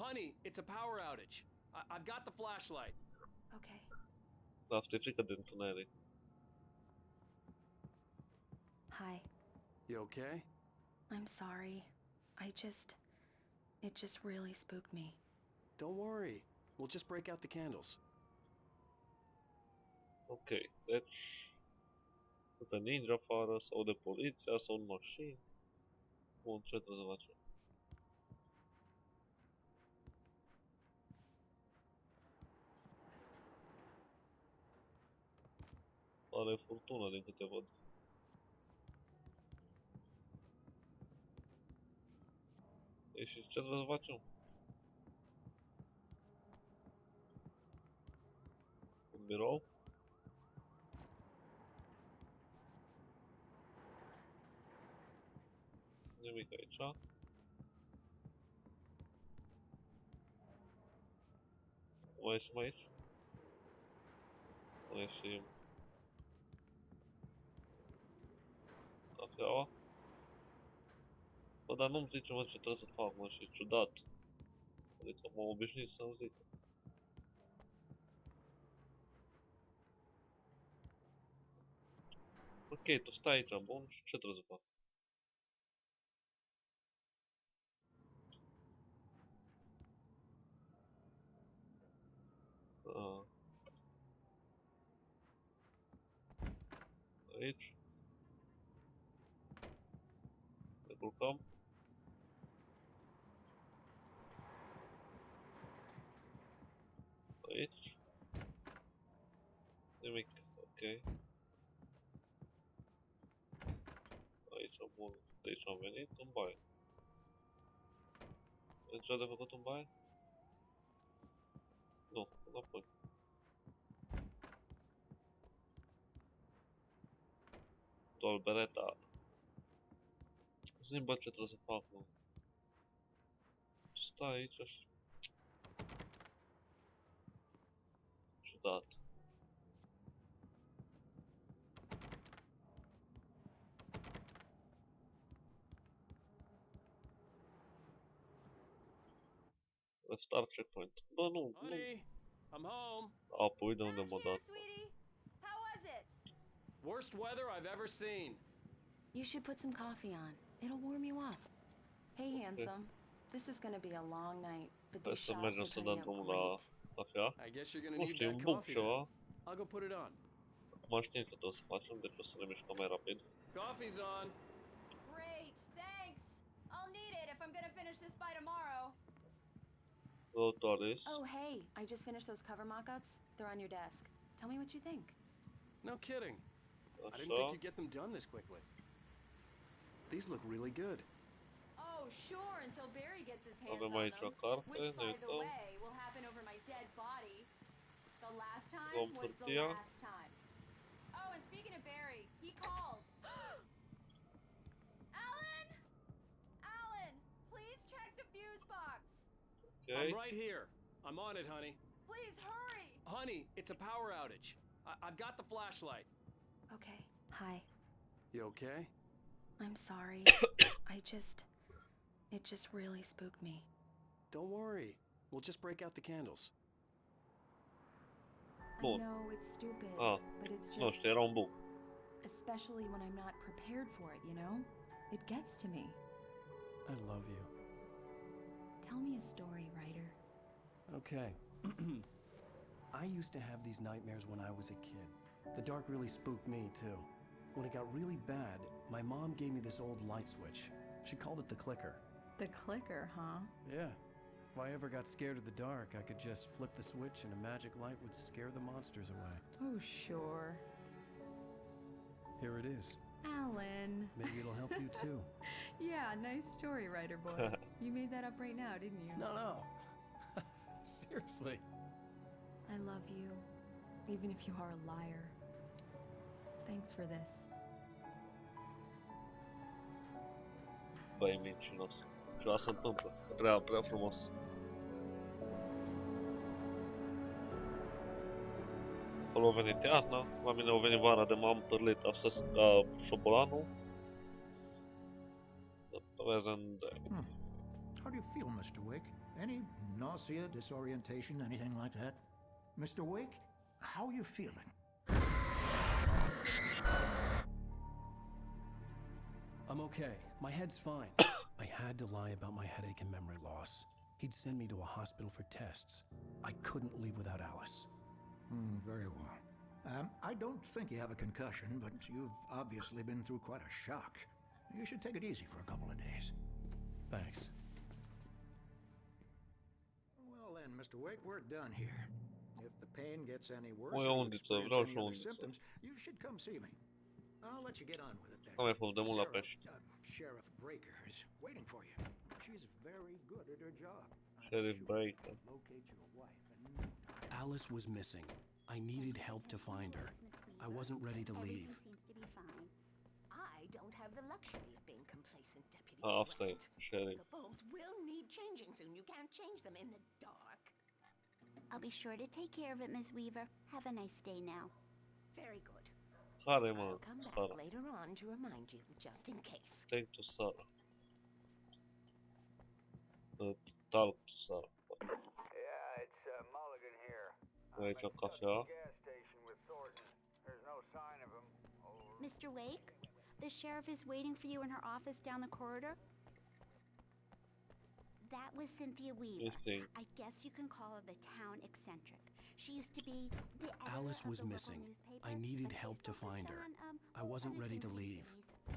Honey, it's a power outage. I've got the flashlight. Okay. Da, știi frică de întuneric. Hi. You okay? I'm sorry. It just really spooked me. Don't worry. We'll just break out the candles. Ok, deci... Câte ninja afară, sau de poliția, sau în mașini. Bun, ce trebuie să facem? Are furtună din câte văd. E și ce trebuie să facem? Un birou? Nimic aici. Mai ieșim aici? Mai ieșim... Cafeaua? Bă, dar nu-mi zice, mă, ce trebuie să fac, mă, și e ciudat. Adică m-am obișnuit să-mi zică. Ok, tu stai aici, bun, și ce trebuie să fac? Aici. Ne culcăm. Aici. Nimic, ok. Aici, bun, de aici am venit, în baie. E ce de făcut în baie? Nu, înapoi. Doar bereta. Zi-mi, bă, ce trebuie să fac, mă. Stai aici și... Ciudat. Restart checkpoint. Bă, nu. Honey, I'm home. Apoi de unde m-a dat. sweetie. How was it? Worst weather I've ever seen. You should put some coffee on. It'll warm you up. Hey, handsome. This is gonna be a long night, but Hai these să shots mergem are să dăm turning out drumul la great. cafea. I guess you're gonna Nu need știu, that un buc coffee ceva. then. I'll go put it on. Acum știm ce trebuie să facem, deci o să ne mișcăm mai rapid. Coffee's on. Great, thanks. I'll need it if I'm gonna finish this by tomorrow. Salutare. Oh, hey, I just finished those cover mock-ups. They're on your desk. Tell me what you think. No kidding. I didn't think Așa. you'd get them done this quickly. These look really good. Oh, sure, until Barry gets his hands Avem on aici o them. carte, Which, ne by the uităm. way, will happen over my dead body. The last time Luăm was the hârtia. last time. Oh, and speaking of Barry, he called. Alan! Alan, please check the fuse box. I'm Ok. right here. I'm on it, honey. Please hurry. Honey, it's a power outage. I've got the flashlight. Okay. Hi. You okay? I'm sorry. It just really spooked me. Don't worry. We'll just break out the candles. I Bun. know it's stupid, Ah, but it's nu just, știu, era un bug. especially when I'm not prepared for it, you know? It gets to me. I love you. Tell me a story, writer. Okay. I used to have these nightmares when I was a kid. The dark really spooked me, too. When it got really bad, my mom gave me this old light switch. She called it the clicker. The clicker, huh? Yeah. If I ever got scared of the dark, I could just flip the switch and a magic light would scare the monsters away. Oh, sure. Here it is. Alan. Maybe it'll help you, too. Yeah, nice story, writer boy. You made that up right now, didn't you? No. Seriously. I love you, even if you are a liar. Thanks for this. Băi, mincinos. Ceva se întâmplă. Prea frumos. Acolo a venit iarna, la mine a venit vara de m-am părlit astăzi ca șobolanul. The present day. How do you feel, Mr. Wick? Any nausea, disorientation, anything like that? Mr. Wake, how are you feeling? I'm okay. My head's fine. I had to lie about my headache and memory loss. He'd send me to a hospital for tests. I couldn't leave without Alice. Very well. I don't think you have a concussion, but you've obviously been through quite a shock. You should take it easy for a couple of days. Thanks. Well then, Mr. Wake, we're done here. If the pain gets any worse O, or you undiță, experience vreau any și o other undiță. symptoms, you should come see me. I'll let you get on with it then. Am mai fost de mult la Sarah, pești. Sheriff Breaker is waiting for you. She's very good at her job. Sheriff Breaker. Locate your wife and no time. Alice was missing. I needed help to find her. I wasn't ready to leave. Everything seems to be fine. I don't have the luxury of being complacent, Deputy Asta e, Grant. Sheriff. The bulbs will need changing soon. You can't change them in the dark. I'll be sure to take care of it, Miss Weaver. Have a nice day now. Very good. Care, mă, I'll come back Sara. later on to remind you, just in case. Take to Sara. Talk to Sara. Yeah, it's Mulligan here. Aici o I'm at cafea. the gas station with Thornton. There's no sign of him. Over. Mr. Wake, the sheriff is waiting for you in her office down the corridor. That was Cynthia Weaver. Missing. I guess you can call her the town eccentric. She used to be the editor Alice of was the local missing. newspaper, I needed but she's help to find her. focused on, I wasn't other ready to things these leave. days.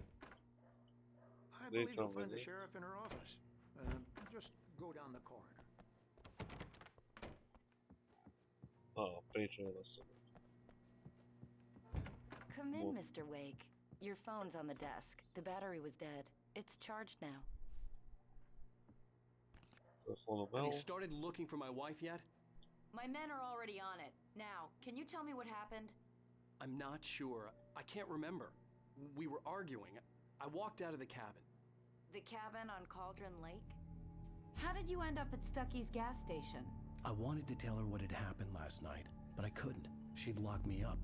I believe you'll from find the the- sheriff in her office. Just go down the corridor. Pe aici era să... Come in, Well- Mr. Wake. Your phone's on the desk. The battery was dead. It's charged now. Telefonul Have meu. you started looking for my wife yet? My men are already on it. Now, can you tell me what happened? I'm not sure. I can't remember. We were arguing. I walked out of the cabin. The cabin on Cauldron Lake? How did you end up at Stucky's gas station? I wanted to tell her what had happened last night, but I couldn't. She'd lock me up.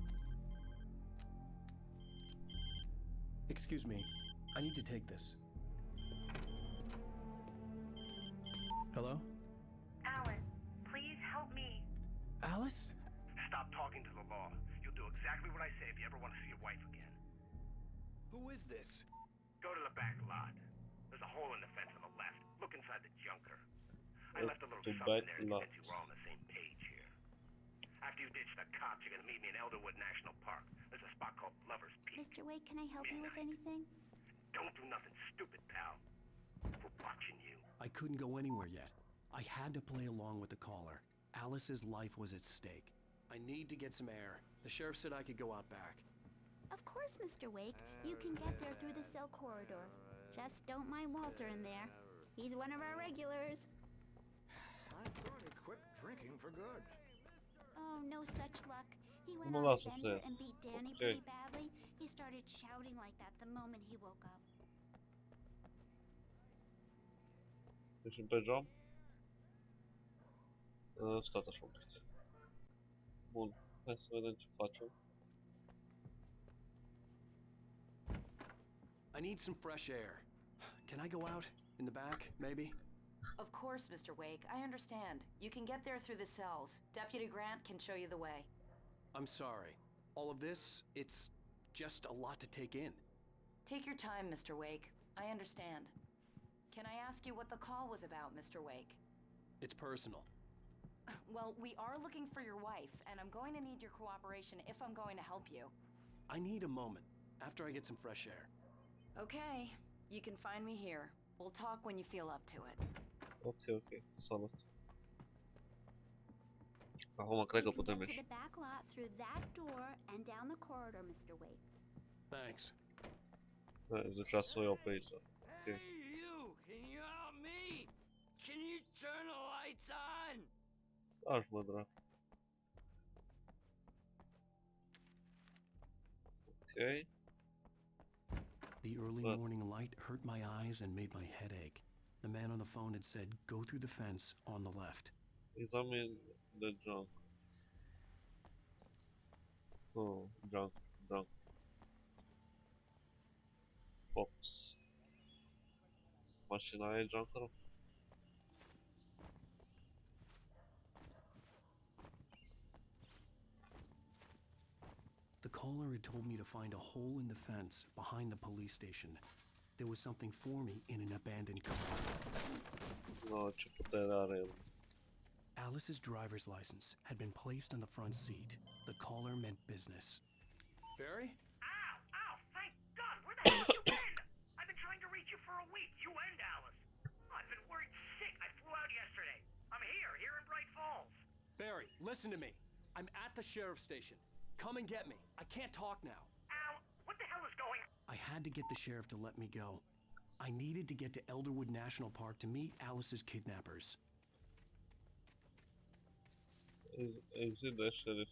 Excuse me. I need to take this. Hello? Alan, please help me. Alice? Stop talking to the law. You'll do exactly what I say if you ever want to see your wife again. Who is this? Go to the back lot. There's a hole in the fence on the left. Look inside the junker. I left a little The something back there to lot. convince you we're all on the same page here. After you ditch the cops, you're gonna meet me in Elderwood National Park. There's a spot called Lover's Peak. Mr. Wake, can I help you with anything? Don't do nothing stupid, pal. We're watching you. I couldn't go anywhere yet. I had to play along with the caller. Alice's life was at stake. I need to get some air. The sheriff said I could go out back. Of course, Mr. Wake. You can get there through the cell corridor. Just don't mind Walter in there. He's one of our regulars. I thought he quit drinking for good. Oh, no such luck. He went Mă on a lasă bender să- and beat Danny ok. pretty badly. He started shouting like that the moment he woke up. Ieșim pe geam. Stați așa un pic. Bun. Hai să vedem ce facem. I need some fresh air. Can I go out? In the back, maybe? Of course, Mr. Wake. I understand. You can get there through the cells. Deputy Grant can show you the way. I'm sorry. All of this, it's just a lot to take in. Take your time, Mr. Wake. I understand. Can I ask you what the call was about, Mr. Wake? It's personal. Well, we are looking for your wife, and I'm going to need your cooperation if I'm going to help you. I need a moment, after I get some fresh air. Okay, you can find me here. We'll talk when you feel up to it. Ok. Salut. Acum cred că You can putem get to ieși. the back lot through that door and down the corridor, Mr. Wake. Thanks. Zicea să o iau pe aici. Ok. Hey, you! Can you help me? Can you turn the lights on? Aș mă drag. Ok. The early But- morning light hurt my eyes and made my head ache. The man on the phone had said, go through the fence on the left. Examen de junk. Oh, junk. Box. Mașina e junkerul? caller had told me to find a hole in the fence behind the police station. There was something for me in an abandoned car. No, ce putere are el. Alice's driver's license had been placed on the front seat. The caller meant business. Barry? Ow! Ow! Thank God! Where the hell have you been? I've been trying to reach you for a week, you and Alice. I've been worried sick. I flew out yesterday. I'm here in Bright Falls. Barry, listen to me. I'm at the sheriff's station. Come and get me. I can't talk now. Al, what the hell is going on? I had to get the sheriff to let me go. I needed to get to Elderwood National Park to meet Alice's kidnappers. Exit the sheriff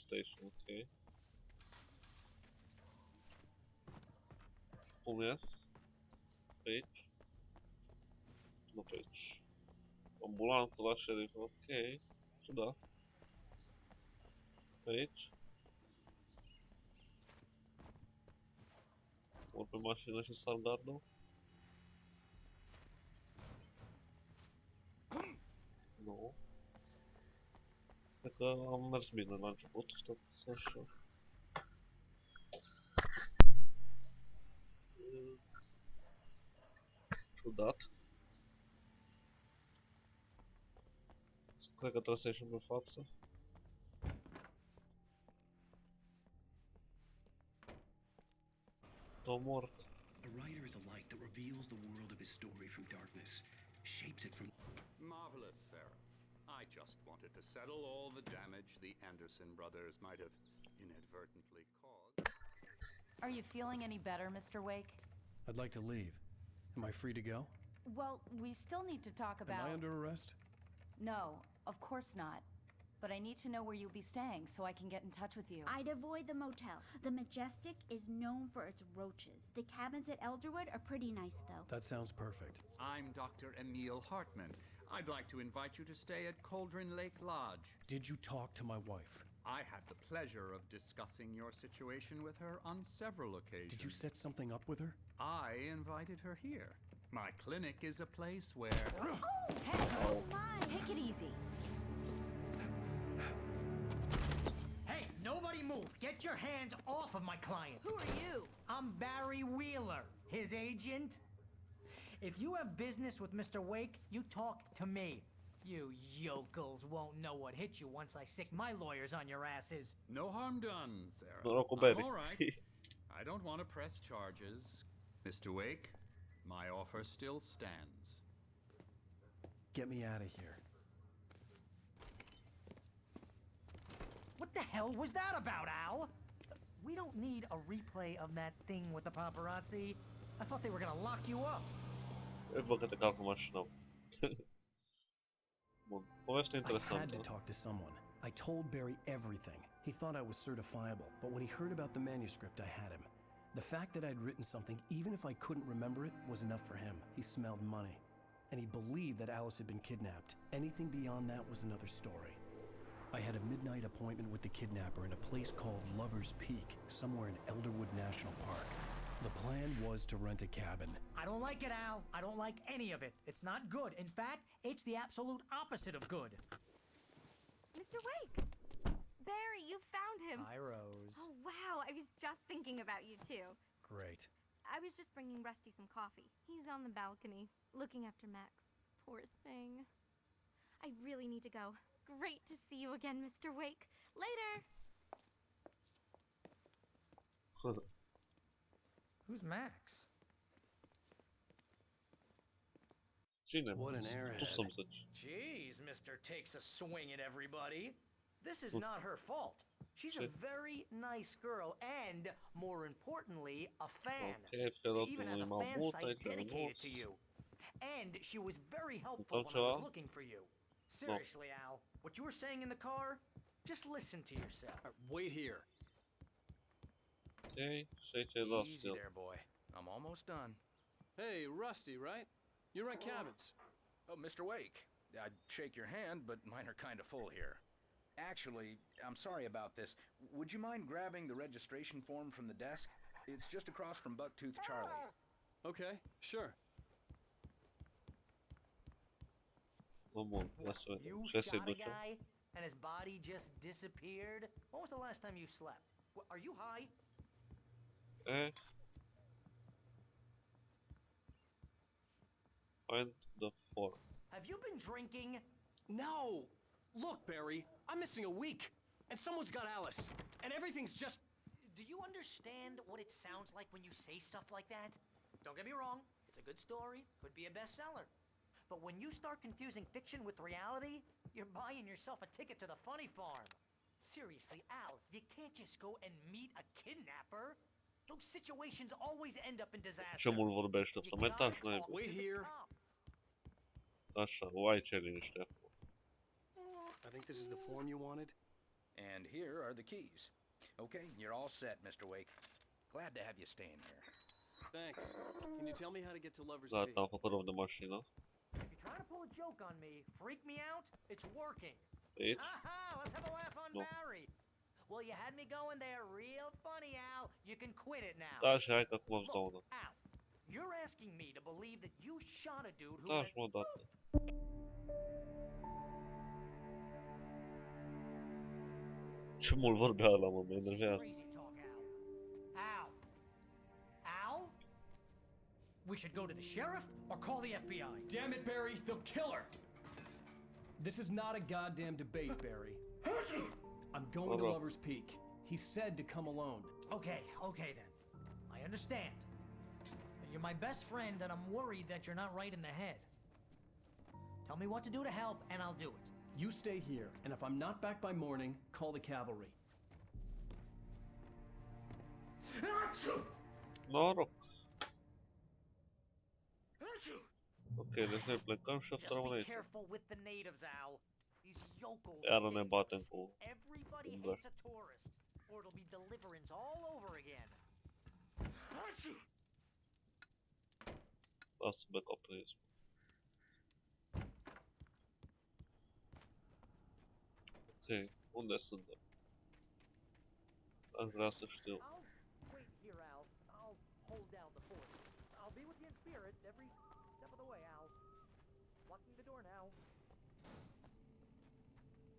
station, ok. Cum ies? Pe aici? Nu pe aici. Ambulanță la sheriff, ok. Ciudat. Pe aici? Ori pe mașină și sar gardul? Nu. Cred că am mers bine la început, stați așa. Ciudat. Cred că trebuie să ieșim pe față. Tot mort. A writer is a light that reveals the world of his story from darkness, shapes it from... Marvelous, Sarah. I just wanted to settle all the damage the Anderson brothers might have inadvertently caused. Are you feeling any better, Mr. Wake? I'd like to leave. Am I free to go? Well, we still need to talk about... Am I under arrest? No, of course not. But I need to know where you'll be staying so I can get in touch with you. I'd avoid the motel. The Majestic is known for its roaches. The cabins at Elderwood are pretty nice, though. That sounds perfect. I'm Dr. Emil Hartman. I'd like to invite you to stay at Cauldron Lake Lodge. Did you talk to my wife? I had the pleasure of discussing your situation with her on several occasions. Did you set something up with her? I invited her here. My clinic is a place where... Oh! Hey! Oh, my! Take it easy. Hey, nobody move! Get your hands off of my client! Who are you? I'm Barry Wheeler, his agent. If you have business with Mr. Wake, you talk to me. You yokels won't know what hit you once I sick my lawyers on your asses. No harm done, Sarah. I'm all right. I don't want to press charges. Mr. Wake, my offer still stands. Get me out of here. What the hell was that about, Al? We don't need a replay of that thing with the paparazzi. I thought they were gonna lock you up. E văd că te calc în mașină. Bun, poveste I had interesantă. to talk to someone. I told Barry everything. He thought I was certifiable, but when he heard about the manuscript, I had him. The fact that I'd written something, even if I couldn't remember it, was enough for him. He smelled money. And he believed that Alice had been kidnapped. Anything beyond that was another story. I had a midnight appointment with the kidnapper in a place called Lover's Peak, somewhere in Elderwood National Park. The plan was to rent a cabin. I don't like it, Al. I don't like any of it. It's not good. In fact, it's the absolute opposite of good. Mr. Wake! Barry, you found him! Hi, Rose. Oh, wow. I was just thinking about you, too. Great. I was just bringing Rusty some coffee. He's on the balcony, looking after Max. Poor thing. I really need to go. Great to see you again, Mr. Wake. Later! Who's Max? Cine? What an airhead. Tu să-mi zici. Jeez, Mr. Takes a swing at everybody. This is not her fault. She's a very nice girl and, more importantly, a fan. She even has a fan site dedicated to you. And she was very helpful when I was looking for you. Seriously, Al, what you were saying in the car, just listen to yourself. Wait here. Ok, și aici e lost Easy el. there, boy. I'm almost done. Hey, Rusty, right? You rent cabins. Oh, Mr. Wake. I'd shake your hand, but mine are kind of full here. Actually, I'm sorry about this. Would you mind grabbing the registration form from the desk? It's just across from Bucktooth Charlie. Okay, sure. Bun, ia să vedem. You Ce se shot a duce? guy and his body just disappeared? When was the last time you slept? Are you high? Find the form. Have you been drinking? No! Look, Barry, I'm missing a week, and someone's got Alice, and everything's just... Do you understand what it sounds like when you say stuff like that? Don't get me wrong, it's a good story, could be a bestseller. But when you start confusing fiction with reality, you're buying yourself a ticket to the funny farm. Seriously, Al, you can't just go and meet a kidnapper. Those situations always end up in disaster. Ce mult vorbește, să mai taci, n-ai. Wait here. Așa, o ai ce liniște acum. I think this is the form you wanted. And here are the keys. Okay, you're all set, Mr. Wake. Glad to have you staying here. Thanks. Can you tell me how to get to Lover's Da, Peak? am făcut rău de mașină. If you're trying to pull a joke on me, freak me out, it's working. Aici? Aha, let's have a laugh on Barry. Well, you had me going there real funny, Al. You can quit it now. Da, și hai că acum îți dau una. Al, you're asking me to believe that you shot a dude who... Da, și mă dată. Ce mult vorbea ăla, mă, mă enervează. Al. Al? We should go to the sheriff or call the FBI. Damn it, Barry, they'll kill her! This is not a goddamn debate, Barry. I'm going to Lover's Peak. He said to come alone. Okay then. I understand. You're my best friend and I'm worried that you're not right in the head. Tell me what to do to help and I'll do it. You stay here, and if I'm not back by morning, call the cavalry. Noroc. Ok, deci noi plecăm și o rămâne aici. Iar ne batem cu... Everybody hates a tourist, or it'll be deliverance all over again. Lasă backup-ism. Ok, unde suntem? Aș vrea să știu. Wait here, Al. I'll hold down the fort. I'll be with you in spirit every step of the way, Al. Locking the door now.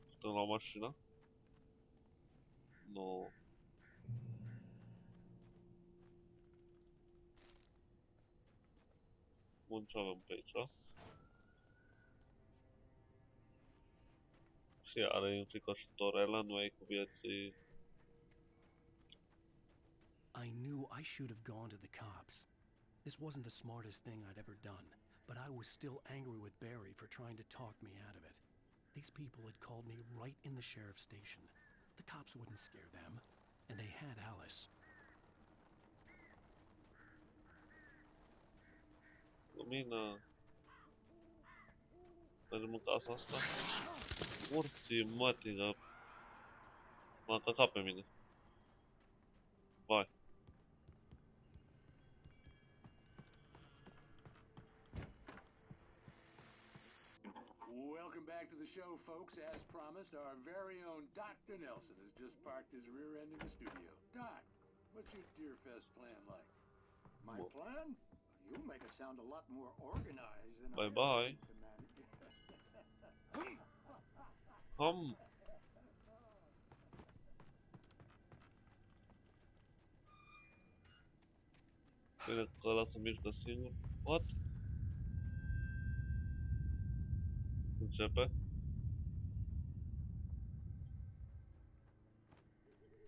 Putem lua mașina? Nu. Bun, ce avem pe aici? Și are înfricoșătoarele, nu ai cu vieții. I knew I should have gone to the cops. This wasn't the smartest thing I'd ever done, but I was still angry with Barry for trying to talk me out of it. These people had called me right in the sheriff's station. The cops wouldn't scare them, and they had Alice. Lumina. Mergem în casa asta. Morții mătii, m-a atacat pe mine. Vai. Welcome back to the show, folks. As promised, our very own Dr. Nelson has just parked his rear end in the studio. Doc, what's your Deer Fest plan like? My plan? You make it sound a lot more organized than Bye-bye. Ham. Bine că ăla se mișcă singur. What? Începe?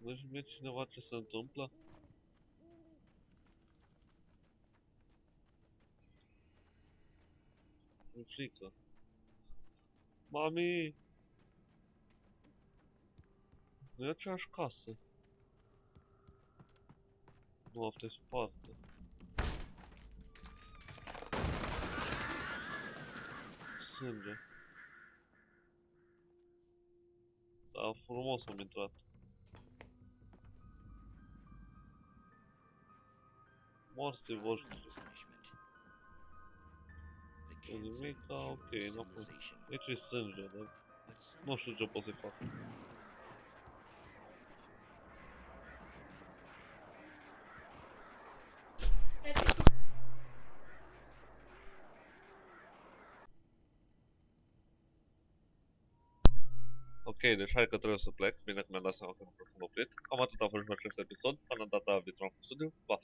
Nu știu mie cineva ce se întâmplă? Mi-e frică. Mami! Nu e aceeași casă. Nu, asta e spartă. Sânge. Da, frumos am intrat. Morții voștri. Nu nimic, da, ok, n-a fost. Aici e sânge, dar nu știu ce pot să-i fac. Ok, deci hai că trebuie să plec. Bine că mi-am dat seama că nu am profund oprit. Cam atât a fost pentru acest episod. Până data viitoare în studiu. Pa!